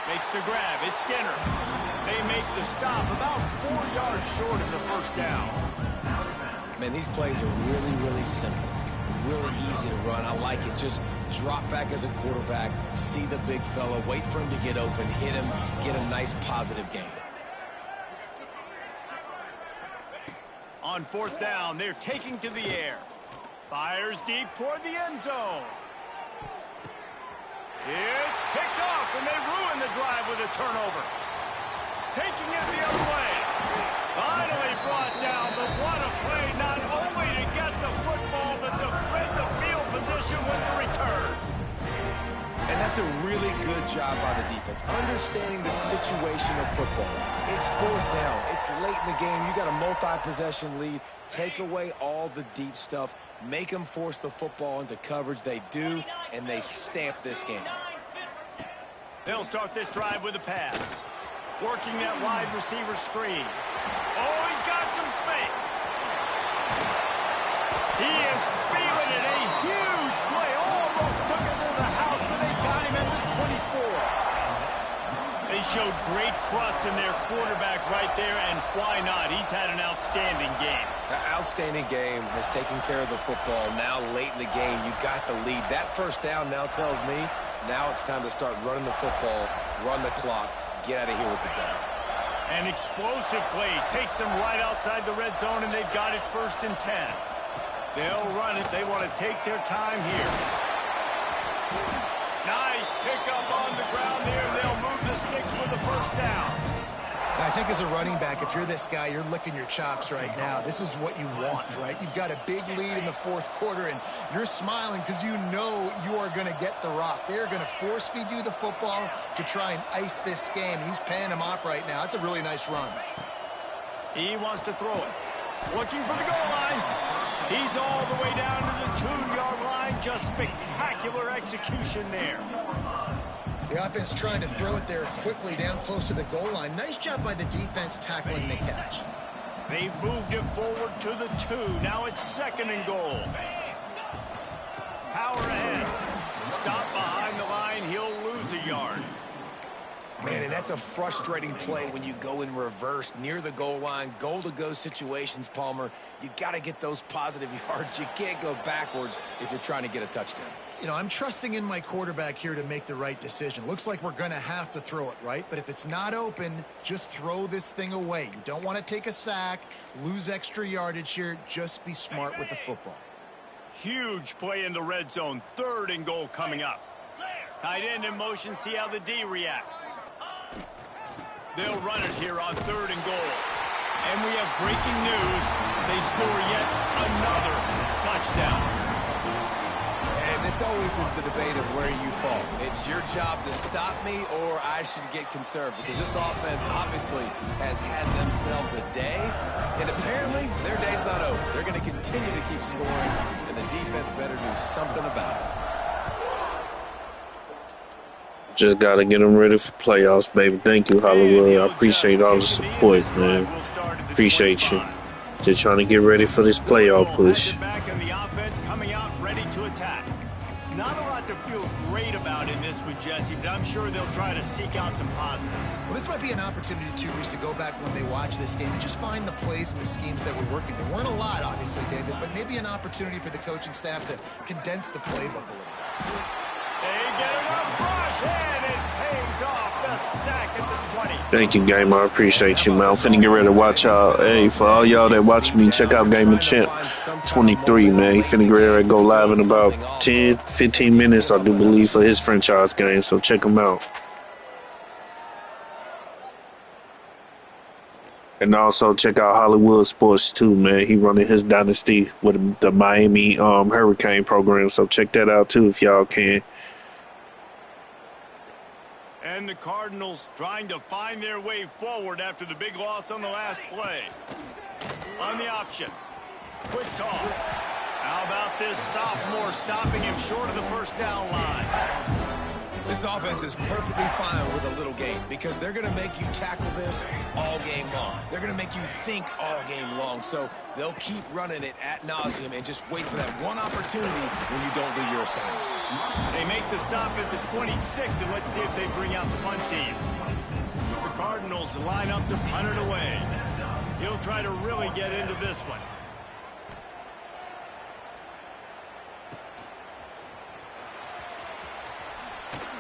Makes the grab. It's Skinner. They make the stop about 4 yards short of the first down. Man, these plays are really, really simple. Really easy to run. I like it. Just drop back as a quarterback, see the big fella, wait for him to get open, hit him, get a nice positive game. On fourth down, they're taking to the air. Fires deep toward the end zone. It's picked off, and they ruin the drive with a turnover. Taking it the other way. Finally brought down, but what a play, not only to get the football, but to thread the field position with the return. And that's a really good job by the defense, understanding the situation of football. It's fourth down. It's late in the game. You got a multi-possession lead. Take away all the deep stuff. Make them force the football into coverage. They do, and they stamp this game. They'll start this drive with a pass. Working that wide receiver screen. Oh, he's got some space. He is feeling it. A huge play. Almost took it to the house, but they got him at the 24. They showed great trust in their quarterback right there, and why not? He's had an outstanding game. An outstanding game, has taken care of the football. Now, late in the game, you got the lead. That first down now tells me now it's time to start running the football, run the clock, get out of here with the dub. An explosive play takes them right outside the red zone, and they've got it 1st and 10. They'll run it. They want to take their time here. Nice pickup on the ground there. They'll move the sticks with the first down. And I think as a running back, if you're this guy, you're licking your chops right now. This is what you want, right? You've got a big lead in the fourth quarter, and you're smiling because you know you are going to get the rock. They're going to force feed you the football to try and ice this game. He's paying him off right now. That's a really nice run. He wants to throw it. Looking for the goal line. He's all the way down to the 2-yard line. Just spectacular execution there. The offense trying to throw it there quickly down close to the goal line. Nice job by the defense tackling the catch. They've moved it forward to the 2. Now it's 2nd and goal. Power ahead. Stop behind the line. He'll lose a yard. Man, and that's a frustrating play when you go in reverse near the goal line, goal-to-go situations, Palmer. You got to get those positive yards. You can't go backwards if you're trying to get a touchdown. You know, I'm trusting in my quarterback here to make the right decision. Looks like we're going to have to throw it, right? But if it's not open, just throw this thing away. You don't want to take a sack, lose extra yardage here. Just be smart with the football. Huge play in the red zone. 3rd and goal coming up. Tight end in motion. See how the D reacts. They'll run it here on 3rd and goal. And we have breaking news. They score yet another touchdown. And this always is the debate of where you fall. It's your job to stop me or I should get conserved, because this offense obviously has had themselves a day, and apparently their day's not over. They're going to continue to keep scoring, and the defense better do something about it. Just got to get them ready for playoffs, baby. Thank you, Hollywood. I appreciate all the support, man. Appreciate you. Just trying to get ready for this playoff push. Back in the offense coming out ready to attack. Not a lot to feel great about in this with Jesse, but I'm sure they'll try to seek out some positives. Well, this might be an opportunity, too, Reese, to go back when they watch this game and just find the plays and the schemes that were working. There weren't a lot, obviously, David, but maybe an opportunity for the coaching staff to condense the playbook a little. They get it up, rush, and it pays off the sack at the 20. Thank you, Gamer. I appreciate you, man. I'm finna get ready to watch y'all. Hey, for all y'all that watch me, check out Game of Champ 23, man. He finna get ready to go live in about 10, 15 minutes, I do believe, for his franchise game. So check him out. And also check out Hollywood Sports too, man. He running his dynasty with the Miami Hurricane program. So check that out too if y'all can. And the Cardinals trying to find their way forward after the big loss on the last play. On the option. Quick toss. How about this sophomore stopping him short of the first down line? This offense is perfectly fine with a little game because they're going to make you tackle this all game long. They're going to make you think all game long. So they'll keep running it ad nauseum and just wait for that one opportunity when you don't do your assignment. They make the stop at the 26, and let's see if they bring out the punt team. The Cardinals line up to punt it away. He'll try to really get into this one.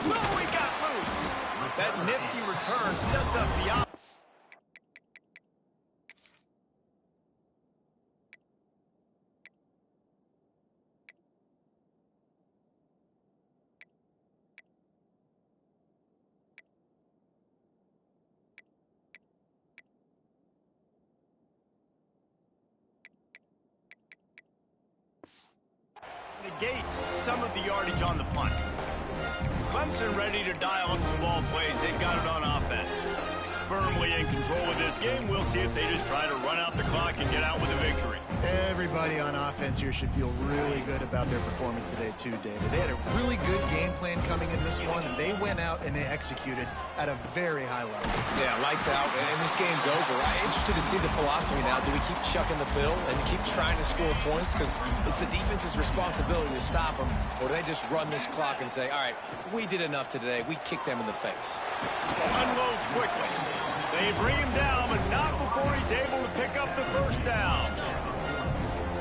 No, he got loose. That nifty return sets up the option. Negates some of the yardage on the punt. Clemson ready to dial up some ball plays. They've got it on offense. Firmly in control of this game. We'll see if they just try to run out the clock and get out with a victory. Everybody on offense here should feel really good about their performance today too, David. They had a really good game plan coming into this one, and they went out and they executed at a very high level. Yeah, lights out, and this game's over. I'm interested to see the philosophy now. Do we keep chucking the pill and keep trying to score points because it's the defense's responsibility to stop them, or do they just run this clock and say, all right, we did enough today. We kicked them in the face. Unloads quickly. They bring him down, but not before he's able to pick up the first down.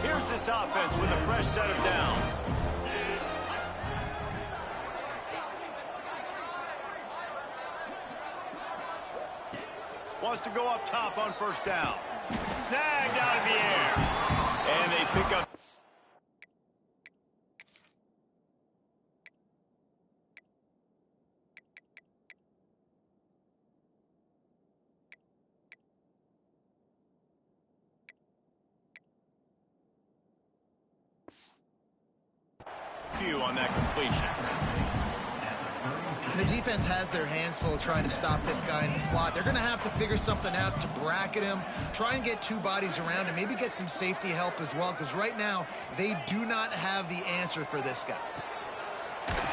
Here's this offense with a fresh set of downs. Wants to go up top on first down. Snagged out of the air. And they pick up. few on that completion. The defense has their hands full trying to stop this guy in the slot. They're going to have to figure something out to bracket him, try and get two bodies around him, maybe get some safety help as well, because right now they do not have the answer for this guy.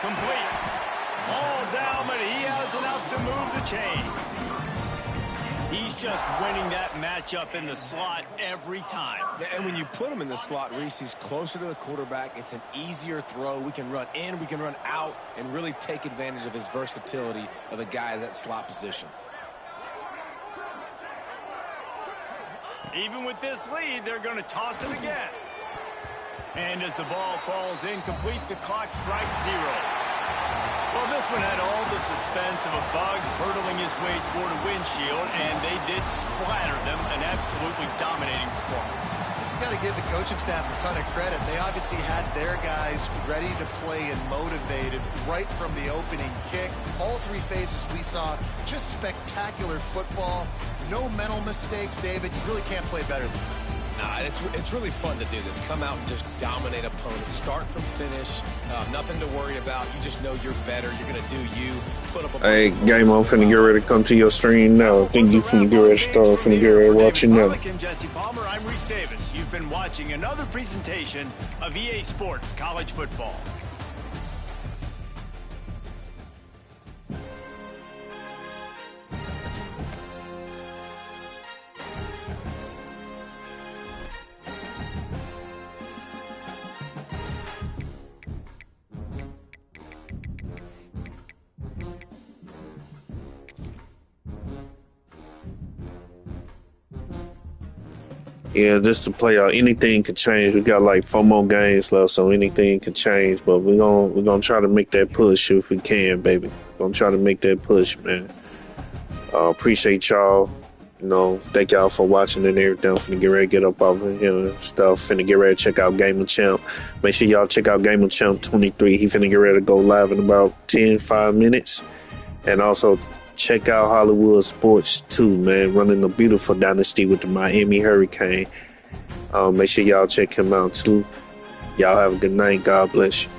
Complete. Ball down, but he has enough to move the chains. He's just winning that matchup in the slot every time. And when you put him in the slot, Reese, he's closer to the quarterback. It's an easier throw. We can run in, we can run out, and really take advantage of his versatility of the guy in that slot position. Even with this lead, they're going to toss it again. And as the ball falls incomplete, the clock strikes 0. Well, this one had all the suspense of a bug hurtling his way toward a windshield, and they did splatter them, an absolutely dominating performance. You got to give the coaching staff a ton of credit. They obviously had their guys ready to play and motivated right from the opening kick. All three phases we saw, just spectacular football. No mental mistakes, David. You really can't play better than that. Nah, it's really fun to do this. Come out and just dominate opponents. Start from finish. Nothing to worry about. You just know you're better. You're going to do you. Put up a Hey, game on, finna get ready to come to your stream now. I think you finna get ready to start, finna get ready to watch it now. And Jesse Palmer, I'm Reese Davis. You've been watching another presentation of EA Sports College Football. Yeah, just to play out. Anything could change. We got like 4 more games left, so anything could change. But we're gonna try to make that push if we can, baby. Gonna try to make that push, man. Appreciate y'all. You know, thank y'all for watching and everything. I'm finna get ready to get up off of here and stuff. Finna get ready to check out Game of Champ. Make sure y'all check out Game of Champ 23. He finna get ready to go live in about 5 minutes. And also check out Hollywood Sports too, man. Running a beautiful dynasty with the Miami Hurricane. Make sure y'all check him out too. Y'all have a good night. God bless you.